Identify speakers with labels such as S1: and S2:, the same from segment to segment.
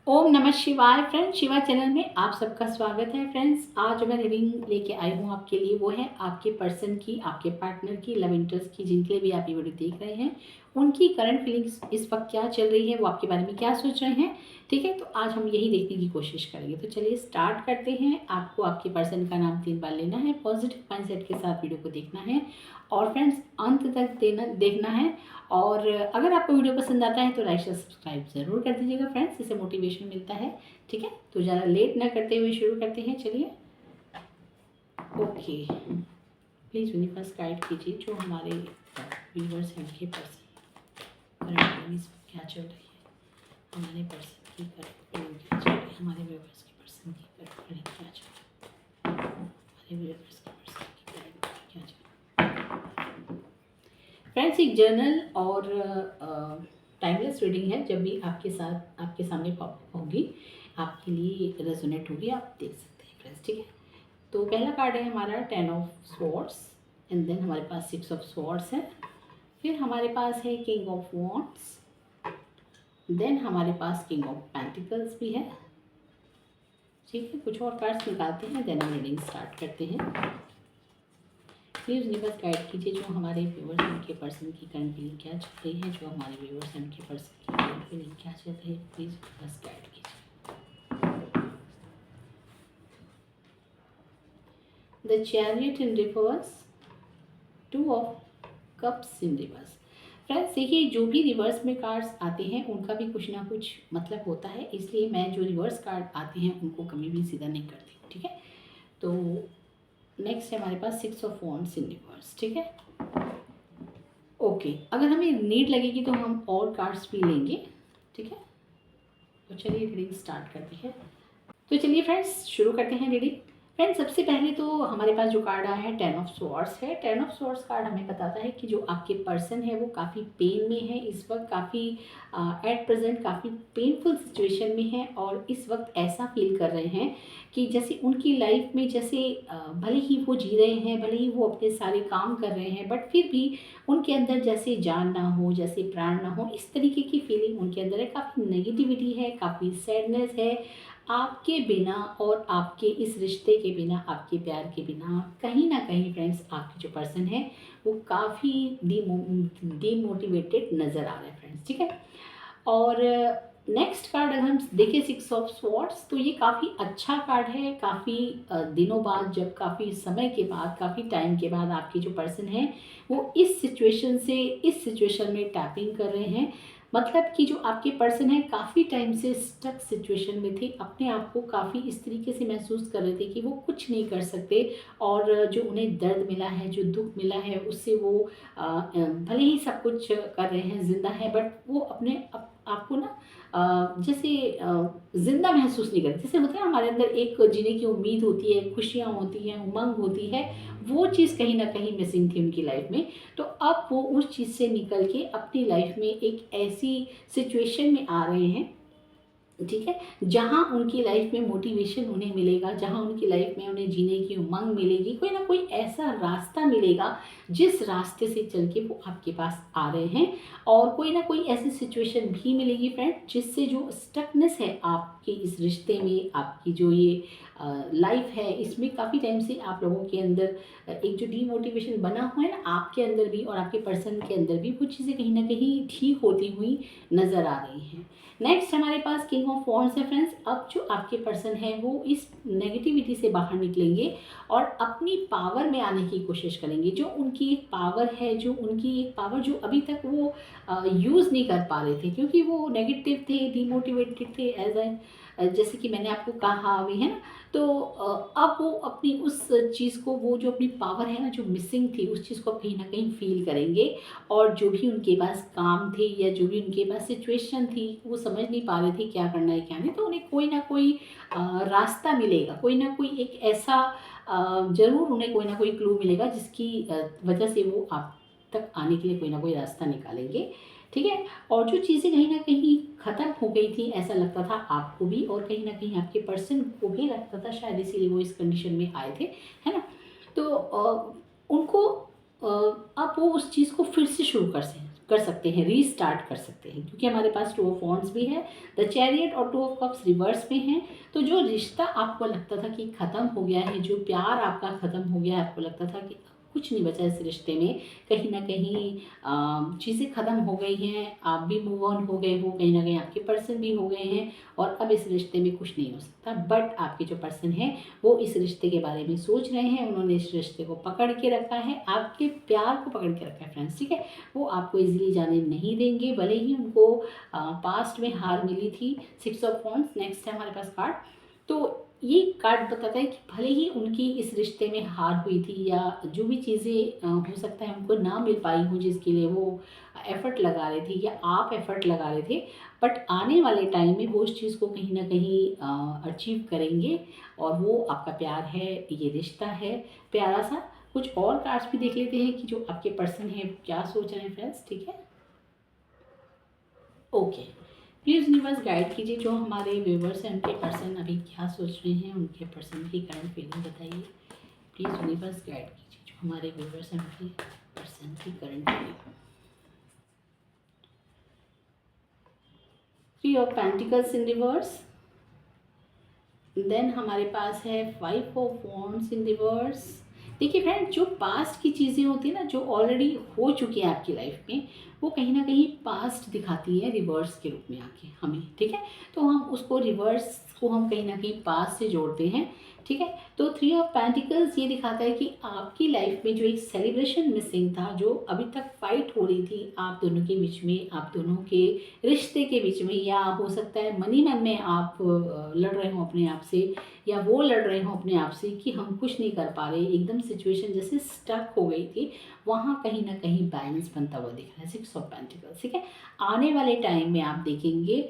S1: ओम नमः शिवाय friends, Shiva channel में आप सबका स्वागत है। फ्रेंड्स, आज मैं रीडिंग लेके आई हूँ आपके लिए। वो है आपके पर्सन की, आपके पार्टनर की, लव इंटरेस्ट की, जिनके लिए भी आप ये वीडियो देख रहे हैं, उनकी करंट फीलिंग्स इस वक्त क्या चल रही है, वो आपके बारे में क्या सोच रहे हैं। ठीक है, तो आज हम यही देखने की कोशिश करेंगे। तो चलिए स्टार्ट करते हैं। आपको आपके पर्सन का नाम 3 बार लेना है, पॉजिटिव माइंडसेट के साथ वीडियो को देखना है और फ्रेंड्स अंत तक देखना है। और अगर आपको वीडियो पसंद आता है तो लाइक शेयर सब्सक्राइब ज़रूर कर दीजिएगा फ्रेंड्स, इससे मोटिवेशन मिलता है। ठीक है, तो ज़्यादा लेट ना करते हुए शुरू करते हैं। चलिए, ओके, प्लीज़ यूनिवर्स गाइड कीजिए जो हमारे व्यूवर्स हैं उनके पर्सन करंट क्या चल रही है, हमारे पर्सन की करंट क्या चल रही है, हमारे व्यूवर्स के पर्सन की करंट क्या चल रही है, हमारे व्यूवर्स के पर्सन की करंट क्या चल रही है। फ्रेंड्स, एक जर्नल और टाइमलेस रीडिंग है। जब भी आपके साथ आपके सामने पॉप होगी, आपके लिए रेजोनेट होगी, आप देख सकते हैं फ्रेंड्स। ठीक है, तो पहला कार्ड है हमारा 10 ऑफ स्वॉर्ड्स एंड देन हमारे पास 6 ऑफ स्वॉर्ड्स है। फिर हमारे पास है किंग ऑफ वॉन्ड्स, देन हमारे पास किंग ऑफ पेंटिकल्स भी है। ठीक है, कुछ और कार्ड्स निकालते हैं, देन हम रीडिंग स्टार्ट करते हैं। प्लीज़ यूनिवर्स गाइड कीजिए जो हमारे व्यूवर्स हैं उनके पर्सन की करंट फीलिंग क्या चल रही है, जो हमारे व्यूवर्स हैं उनके पर्सन की करंट फीलिंग क्या चल रही है। प्लीज़ यूनिवर्स गाइड कीजिए। The chariot in reverse, 2 of cups in reverse. Friends देखिए, जो भी रिवर्स में कार्ड्स आते हैं उनका भी कुछ ना कुछ मतलब होता है, इसलिए मैं जो रिवर्स कार्ड आते हैं उनको कभी भी सीधा नहीं करती हूँ। ठीक है, तो नेक्स्ट है हमारे पास 6 ऑफ वॉन्ड्स इन रिवर्स। ठीक है, ओके, अगर हमें नीड लगेगी तो हम और कार्ड्स भी लेंगे। ठीक है, तो चलिए रीडिंग स्टार्ट करते हैं। तो चलिए फ्रेंड्स शुरू करते हैं रीडिंग। फ्रेंड्स, सबसे पहले तो हमारे पास जो कार्ड आया है 10 ऑफ स्वॉर्ड्स है। 10 ऑफ स्वॉर्ड्स कार्ड हमें बताता है कि जो आपके पर्सन है वो काफ़ी पेन में है इस वक्त, काफ़ी एट प्रेजेंट काफ़ी पेनफुल सिचुएशन में है और इस वक्त ऐसा फील कर रहे हैं कि जैसे उनकी लाइफ में जैसे भले ही वो जी रहे हैं, भले ही वो अपने सारे काम कर रहे हैं, बट फिर भी उनके अंदर जैसे जान ना हो, जैसे प्राण ना हो, इस तरीके की फीलिंग उनके अंदर है। काफ़ी नेगेटिविटी है, काफ़ी सैडनेस है। आपके बिना और आपके इस रिश्ते के बिना, आपके प्यार के बिना कहीं ना कहीं फ्रेंड्स आपके जो पर्सन है वो काफ़ी डीमोटिवेटेड नज़र आ रहे हैं फ्रेंड्स। ठीक है, और नेक्स्ट कार्ड अगर हम देखें 6 ऑफ स्वॉर्ड्स, तो ये काफ़ी अच्छा कार्ड है। काफ़ी दिनों बाद, जब काफ़ी समय के बाद, काफ़ी टाइम के बाद आपके जो पर्सन है वो इस सिचुएशन से इस सिचुएशन में टैपिंग कर रहे हैं। मतलब कि जो आपके पर्सन है काफ़ी टाइम से स्टक सिचुएशन में थे, अपने आप को काफ़ी इस तरीके से महसूस कर रहे थे कि वो कुछ नहीं कर सकते और जो उन्हें दर्द मिला है, जो दुख मिला है, उससे वो भले ही सब कुछ कर रहे हैं, जिंदा है, बट वो अपने आपको ना जैसे जिंदा महसूस नहीं करते। जैसे होता है हमारे अंदर एक जीने की उम्मीद होती है, खुशियाँ होती हैं, उमंग होती है, वो चीज़ कहीं ना कहीं मिसिंग थी उनकी लाइफ में। तो अब वो उस चीज़ से निकल के अपनी लाइफ में एक ऐसी सिचुएशन में आ रहे हैं, ठीक है, जहाँ उनकी लाइफ में मोटिवेशन उन्हें मिलेगा, जहाँ उनकी लाइफ में उन्हें जीने की उमंग मिलेगी, कोई ना कोई ऐसा रास्ता मिलेगा जिस रास्ते से चल के वो आपके पास आ रहे हैं। और कोई ना कोई ऐसी सिचुएशन भी मिलेगी फ्रेंड जिससे जो स्टकनेस है आपके इस रिश्ते में, आपकी जो ये लाइफ है, इसमें काफ़ी टाइम से आप लोगों के अंदर एक जो डीमोटिवेशन बना हुआ है ना, आपके अंदर भी और आपके पर्सन के अंदर भी, वो चीज़ें कहीं ना कहीं ठीक होती हुई नज़र आ रही हैं। नेक्स्ट हमारे पास किंग ऑफ वॉन्ड्स है फ्रेंड्स। अब जो आपके पर्सन है वो इस नेगेटिविटी से बाहर निकलेंगे और अपनी पावर में आने की कोशिश करेंगे। जो उनकी एक पावर है, जो उनकी एक पावर जो अभी तक वो यूज़ नहीं कर पा रहे थे, क्योंकि वो नेगेटिव थे, डिमोटिवेटेड थे, एज ए जैसे कि मैंने आपको कहा अभी, है ना। तो अब वो अपनी उस चीज़ को, वो जो अपनी पावर है ना जो मिसिंग थी, उस चीज़ को कहीं ना कहीं फील करेंगे और जो भी उनके पास काम थे या जो भी उनके पास सिचुएशन थी, वो समझ नहीं पा रहे थे क्या करना है क्या नहीं, तो उन्हें कोई ना कोई रास्ता मिलेगा, कोई ना कोई एक ऐसा ज़रूर उन्हें कोई ना कोई क्लू मिलेगा जिसकी वजह से वो आप तक आने के लिए कोई ना कोई रास्ता निकालेंगे। ठीक है, और जो चीज़ें कहीं ना कहीं ख़त्म हो गई थी, ऐसा लगता था आपको भी और कहीं ना कहीं आपके पर्सन को भी लगता था, शायद इसीलिए वो इस कंडीशन में आए थे, है ना। तो उनको अब वो उस चीज़ को फिर से शुरू कर सकते हैं, रीस्टार्ट कर सकते हैं, क्योंकि हमारे पास 2 ऑफ वॉन्ड्स भी है, द चैरियट और 2 ऑफ कप्स रिवर्स में है। तो जो रिश्ता आपको लगता था कि ख़त्म हो गया है, जो प्यार आपका ख़त्म हो गया है, आपको लगता था कि कुछ नहीं बचा इस रिश्ते में, कहीं ना कहीं चीज़ें ख़त्म हो गई हैं, आप भी मूव ऑन हो गए हो, कहीं ना कहीं आपके पर्सन भी हो गए हैं और अब इस रिश्ते में कुछ नहीं हो सकता। बट आपके जो पर्सन है वो इस रिश्ते के बारे में सोच रहे हैं, उन्होंने इस रिश्ते को पकड़ के रखा है, आपके प्यार को पकड़ के रखा है फ्रेंड्स, ठीक है। वो आपको इजीली जाने नहीं देंगे, भले ही उनको पास्ट में हार मिली थी। 6 ऑफ वॉन्ड्स नेक्स्ट है हमारे पास कार्ड। तो ये कार्ड बताता है कि भले ही उनकी इस रिश्ते में हार हुई थी या जो भी चीज़ें हो सकता है उनको ना मिल पाई हो जिसके लिए वो एफ़र्ट लगा रहे थे या आप एफ़र्ट लगा रहे थे, बट आने वाले टाइम में वो उस चीज़ को कहीं ना कहीं अचीव करेंगे और वो आपका प्यार है, ये रिश्ता है प्यारा सा। कुछ और कार्ड्स भी देख लेते हैं कि जो आपके पर्सन है क्या सोच रहे हैं फ्रेंड्स, ठीक है। ओके, प्लीज़ यूनिवर्स गाइड कीजिए जो हमारे व्यूवर्स हैं उनके पर्सन अभी क्या सोच रहे हैं, उनके पर्सन की करंट फीलिंग बताइए। प्लीज़ यूनिवर्स गाइड कीजिए जो हमारे व्यूवर्स हैं उनके पर्सन की current feeling. 3 of pentacles in reverse, then हमारे पास है 5 ऑफ वॉन्ड्स इन रिवर्स। देखिए फ्रेंड, जो पास्ट की चीज़ें होती हैं ना, जो ऑलरेडी हो चुकी है आपकी लाइफ में, वो कहीं ना कहीं पास्ट दिखाती है रिवर्स के रूप में आके हमें, ठीक है। तो हम उसको रिवर्स को हम कहीं ना कहीं पास्ट से जोड़ते हैं, ठीक है। तो 3 ऑफ पेंटिकल्स ये दिखाता है कि आपकी लाइफ में जो एक सेलिब्रेशन मिसिंग था, जो अभी तक फाइट हो रही थी आप दोनों के बीच में, आप दोनों के रिश्ते के बीच में, या हो सकता है मनी मन में आप लड़ रहे हो अपने आप से, या वो लड़ रहे हो अपने आप से कि हम कुछ नहीं कर पा रहे, एकदम सिचुएशन जैसे स्टक हो गई थी, वहाँ कहीं ना कहीं बैलेंस बनता हुआ दिख रहा है 6 ऑफ पेंटिकल्स, ठीक है। आने वाले टाइम में आप देखेंगे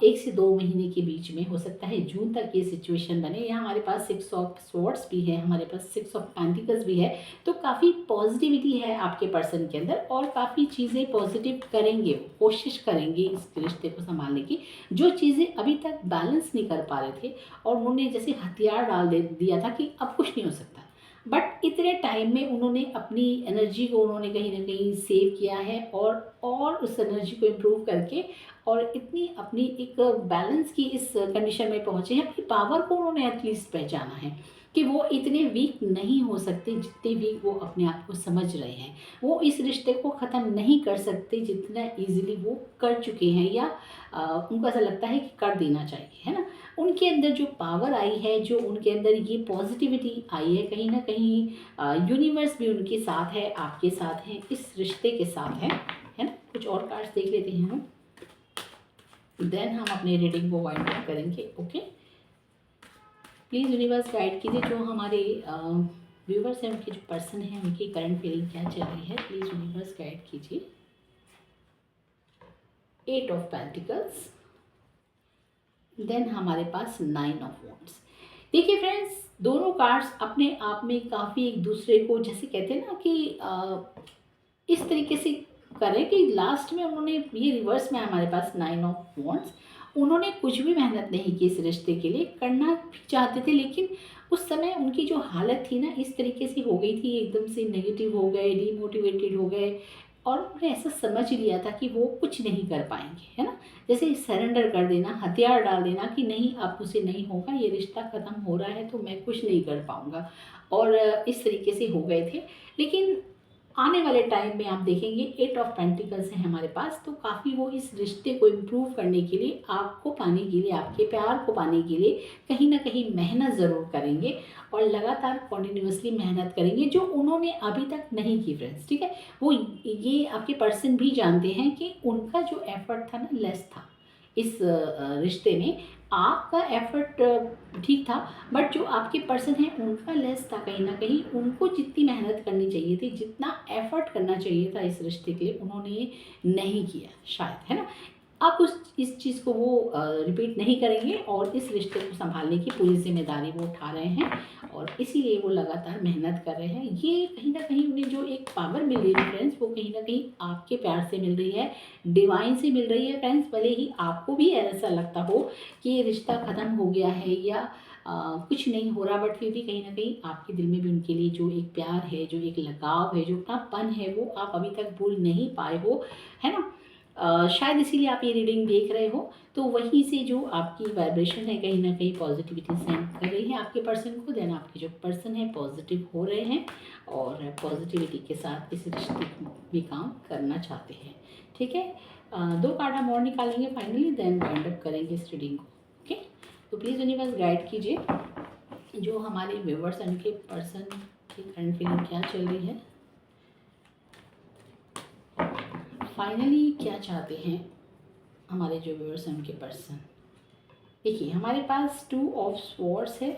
S1: 1 से 2 महीने के बीच में, हो सकता है जून तक ये सिचुएशन बने। यहाँ हमारे पास 6 ऑफ स्वॉर्ड्स भी है, हमारे पास 6 ऑफ पेंटिकल्स भी है, तो काफ़ी पॉजिटिविटी है आपके पर्सन के अंदर और काफ़ी चीज़ें पॉजिटिव करेंगे, कोशिश करेंगे इस रिश्ते को संभालने की। जो चीज़ें अभी तक बैलेंस नहीं कर पा रहे थे और उन्होंने जैसे हथियार डाल दे दिया था कि अब कुछ नहीं हो सकता, बट इतने टाइम में उन्होंने अपनी एनर्जी को उन्होंने कहीं ना कहीं सेव किया है और उस एनर्जी को इम्प्रूव करके और इतनी अपनी एक बैलेंस की इस कंडीशन में पहुँचे हैं, अपनी पावर को उन्होंने एटलीस्ट पहचाना है कि वो इतने वीक नहीं हो सकते जितने वीक वो अपने आप को समझ रहे हैं। वो इस रिश्ते को ख़त्म नहीं कर सकते जितना इजीली वो कर चुके हैं, या उनको ऐसा लगता है कि कर देना चाहिए, है ना। उनके अंदर जो पावर आई है, जो उनके अंदर ये पॉजिटिविटी आई है, कहीं ना कहीं यूनिवर्स भी उनके साथ है, आपके साथ है, इस रिश्ते के साथ है ना। कुछ और कार्ड्स देख लेते हैं हम, देन हम अपने रीडिंग को वाइंड अप करेंगे। ओके, प्लीज़ यूनिवर्स गाइड कीजिए जो हमारे व्यूवर्स हैं उनके जो पर्सन हैं उनकी करंट फीलिंग क्या चल रही है। प्लीज़ यूनिवर्स गाइड कीजिए। 8 ऑफ पेंटिकल्स, देन हमारे पास 9 ऑफ वॉन्ड्स। देखिए फ्रेंड्स, दोनों कार्ड्स अपने आप में काफ़ी एक दूसरे को जैसे कहते हैं ना कि इस तरीके से करें कि लास्ट में उन्होंने ये रिवर्स में हमारे पास 9 ऑफ वॉन्ड्स, उन्होंने कुछ भी मेहनत नहीं की इस रिश्ते के लिए, करना भी चाहते थे लेकिन उस समय उनकी जो हालत थी ना इस तरीके से हो गई थी, एकदम से नेगेटिव हो गए, डीमोटिवेटेड हो गए और उन्होंने ऐसा समझ लिया था कि वो कुछ नहीं कर पाएंगे, है ना। जैसे सरेंडर कर देना, हथियार डाल देना कि नहीं अब मुझसे नहीं होगा, ये रिश्ता ख़त्म हो रहा है तो मैं कुछ नहीं कर पाऊँगा, और इस तरीके से हो गए थे। लेकिन आने वाले टाइम में आप देखेंगे 8 ऑफ पेंटिकल्स हैं हमारे पास, तो काफ़ी वो इस रिश्ते को इम्प्रूव करने के लिए, आपको पाने के लिए, आपके प्यार को पाने के लिए कहीं ना कहीं मेहनत ज़रूर करेंगे और लगातार कॉन्टिन्यूसली मेहनत करेंगे जो उन्होंने अभी तक नहीं की फ्रेंड्स, ठीक है। वो ये आपके पर्सन भी जानते हैं कि उनका जो एफर्ट था ना लेस था इस रिश्ते में, आपका एफर्ट ठीक था बट जो आपके पर्सन है उनका लेस था, कहीं ना कहीं उनको जितनी मेहनत करनी चाहिए थी, जितना एफर्ट करना चाहिए था इस रिश्ते के लिए उन्होंने नहीं किया शायद, है ना। अब इस चीज़ को वो रिपीट नहीं करेंगे और इस रिश्ते को संभालने की पूरी जिम्मेदारी वो उठा रहे हैं और इसीलिए वो लगातार मेहनत कर रहे हैं। ये कहीं ना कहीं उन्हें जो एक पावर मिल रही है फ्रेंड्स, वो कहीं ना कहीं आपके प्यार से मिल रही है, डिवाइन से मिल रही है फ्रेंड्स। भले ही आपको भी ऐसा लगता हो कि ये रिश्ता ख़त्म हो गया है या कुछ नहीं हो रहा, बट फिर भी कहीं ना कहीं आपके दिल में भी उनके लिए जो एक प्यार है, जो एक लगाव है, जो अपनापन है, वो आप अभी तक भूल नहीं पाए हो, है ना। शायद इसीलिए आप ये रीडिंग देख रहे हो। तो वहीं से जो आपकी वाइब्रेशन है कहीं ना कहीं पॉजिटिविटी सेंड कर रही है आपके पर्सन को। देन आपके जो पर्सन है पॉजिटिव हो रहे हैं और पॉजिटिविटी के साथ इस रिश्ते में काम करना चाहते हैं। ठीक है, 2 कार्ड हम और निकालेंगे फाइनली, देन वाइंड अप करेंगे इस रीडिंग को। ओके, तो प्लीज़ यूनिवर्स गाइड कीजिए जो हमारे व्यूअर्स एंड के पर्सन की करंट फीलिंग क्या चल रही है, फाइनली क्या चाहते हैं हमारे जो व्यूअर्स हैं उनके पर्सन। देखिए, हमारे पास 2 ऑफ स्वॉर्ड्स है,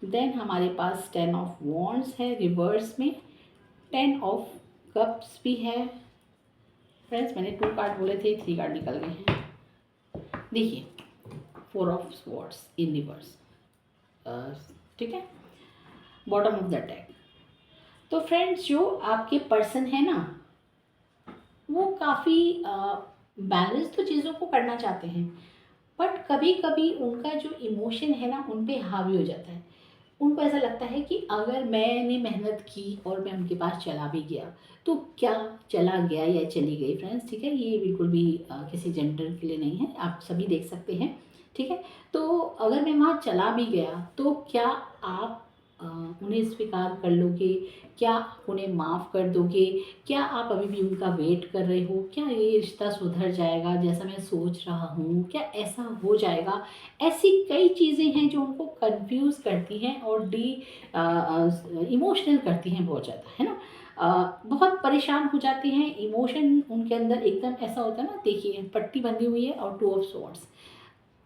S1: देन हमारे पास 10 ऑफ वॉन्ड्स है रिवर्स में, 10 ऑफ कप्स भी है फ्रेंड्स। मैंने 2 कार्ड बोले थे, 3 कार्ड निकल गए हैं। देखिए, 4 ऑफ स्वॉर्ड्स इन रिवर्स, ठीक है, बॉटम ऑफ द डेक। तो फ्रेंड्स, जो आपके पर्सन है ना, वो काफ़ी बैलेंस तो चीज़ों को करना चाहते हैं, बट कभी कभी उनका जो इमोशन है ना उन पे हावी हो जाता है। उनको ऐसा लगता है कि अगर मैंने मेहनत की और मैं उनके पास चला भी गया तो क्या चला गया या चली गई फ्रेंड्स, ठीक है। ये बिल्कुल भी किसी जेंडर के लिए नहीं है, आप सभी देख सकते हैं, ठीक है। तो अगर मैं वहाँ चला भी गया तो क्या आप उन्हें स्वीकार कर लोगे, क्या आप उन्हें माफ़ कर दोगे, क्या आप अभी भी उनका वेट कर रहे हो, क्या ये रिश्ता सुधर जाएगा जैसा मैं सोच रहा हूँ, क्या ऐसा हो जाएगा। ऐसी कई चीज़ें हैं जो उनको कंफ्यूज करती हैं और इमोशनल करती हैं बहुत ज़्यादा, है ना। बहुत परेशान हो जाते हैं, इमोशन उनके अंदर एकदम ऐसा होता है ना। देखिए, पट्टी बंधी हुई है और 2 ऑफ स्वॉर्ड्स,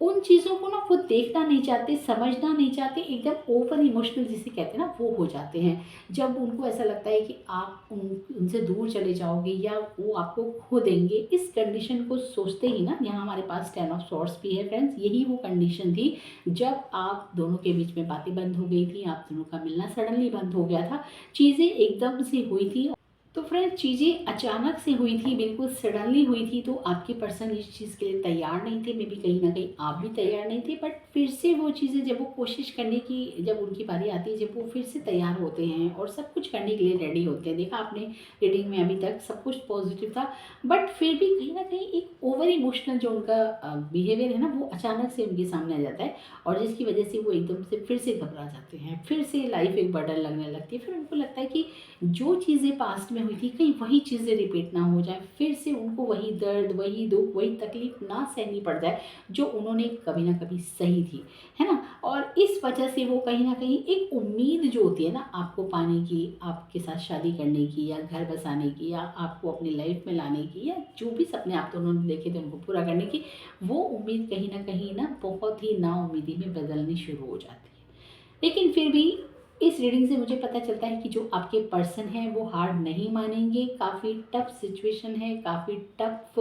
S1: उन चीज़ों को ना वो देखना नहीं चाहते, समझना नहीं चाहते, एकदम ओवर इमोशनल जिसे कहते हैं ना वो हो जाते हैं। जब उनको ऐसा लगता है कि आप उनसे दूर चले जाओगे या वो आपको खो देंगे, इस कंडीशन को सोचते ही ना, यहाँ हमारे पास 10 ऑफ सॉर्ड्स भी है फ्रेंड्स। यही वो कंडीशन थी जब आप दोनों के बीच में बातें बंद हो गई थी, आप दोनों का मिलना सडनली बंद हो गया था, चीज़ें एकदम से हुई थी। तो फ्रेंड्स, चीज़ें अचानक से हुई थी, बिल्कुल सडनली हुई थी, तो आपके पर्सन इस चीज़ के लिए तैयार नहीं थे, मे बी कहीं ना कहीं आप भी तैयार नहीं थे। बट फिर से वो चीज़ें जब वो कोशिश करने की, जब उनकी बारी आती है, जब वो फिर से तैयार होते हैं और सब कुछ करने के लिए रेडी होते हैं। देखा आपने रीडिंग में अभी तक सब कुछ पॉजिटिव था, बट फिर भी कहीं ना कहीं एक ओवर इमोशनल जो उनका बिहेवियर है ना, वो अचानक से उनके सामने आ जाता है और जिसकी वजह से वो एकदम से फिर से घबरा जाते हैं, फिर से लाइफ एक बर्डन लगने लगती है। फिर उनको लगता है कि जो चीज़ें पास्ट में हुई थी कहीं वही चीज़ें रिपीट ना हो जाए, फिर से उनको वही दर्द, वही दुख, वही तकलीफ ना सहनी पड़ जाए जो उन्होंने कभी ना कभी सही थी, है ना। और इस वजह से वो कहीं ना कहीं एक उम्मीद जो होती है ना आपको पाने की, आपके साथ शादी करने की या घर बसाने की या आपको अपनी लाइफ में लाने की या जो भी सपने आप दोनों ने देखे थे उनको पूरा करने की, वो उम्मीद कहीं ना बहुत ही नाउम्मीदी में बदलनी शुरू हो जाती है। लेकिन फिर भी इस रीडिंग से मुझे पता चलता है कि जो आपके पर्सन हैं वो हार नहीं मानेंगे। काफ़ी टफ सिचुएशन है, काफ़ी टफ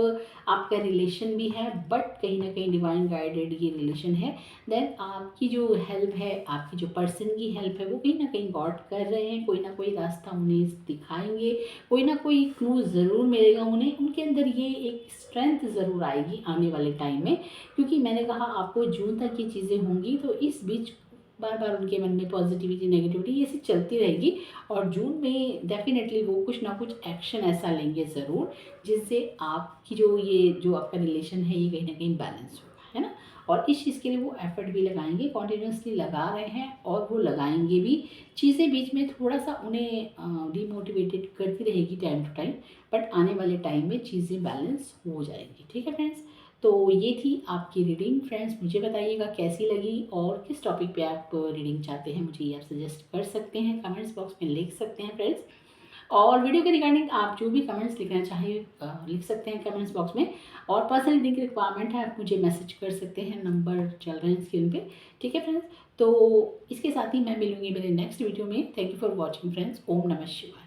S1: आपका रिलेशन भी है, बट कहीं ना कहीं डिवाइन गाइडेड ये रिलेशन है। देन आपकी जो हेल्प है, आपकी जो पर्सन की हेल्प है, वो कहीं ना कहीं गॉड कर रहे हैं। कोई ना कोई रास्ता उन्हें दिखाएंगे, कोई ना कोई क्लू ज़रूर मिलेगा उन्हें। उनके अंदर ये एक स्ट्रेंथ ज़रूर आएगी आने वाले टाइम में, क्योंकि मैंने कहा आपको जून तक ये चीज़ें होंगी, तो इस बीच बार बार उनके मन में पॉजिटिविटी नेगेटिविटी ये सब चलती रहेगी और जून में डेफिनेटली वो कुछ ना कुछ एक्शन ऐसा लेंगे ज़रूर जिससे आपकी जो आपका रिलेशन है ये कहीं ना कहीं बैलेंस होगा, है ना। और इस चीज़ के लिए वो एफर्ट भी लगाएंगे, कॉन्टिन्यूसली लगा रहे हैं और वो लगाएंगे भी। चीज़ें बीच में थोड़ा सा उन्हें डिमोटिवेटेड करती रहेगी टाइम टू टाइम, बट आने वाले टाइम में चीज़ें बैलेंस हो जाएंगी। ठीक है फ्रेंड्स, तो ये थी आपकी रीडिंग। फ्रेंड्स, मुझे बताइएगा कैसी लगी और किस टॉपिक पे आप रीडिंग चाहते हैं, मुझे ये आप सजेस्ट कर सकते हैं, कमेंट्स बॉक्स में लिख सकते हैं फ्रेंड्स। और वीडियो के रिगार्डिंग आप जो भी कमेंट्स लिखना चाहें लिख सकते हैं कमेंट्स बॉक्स में। और पर्सनल रीडिंग की रिक्वायरमेंट है, आप मुझे मैसेज कर सकते हैं, नंबर चल रहे हैं स्क्रीन पे। ठीक है फ्रेंड्स, तो इसके साथ ही मैं मिलूंगी मेरे नेक्स्ट वीडियो में। Thank you for watching friends. ओम नमः शिवाय।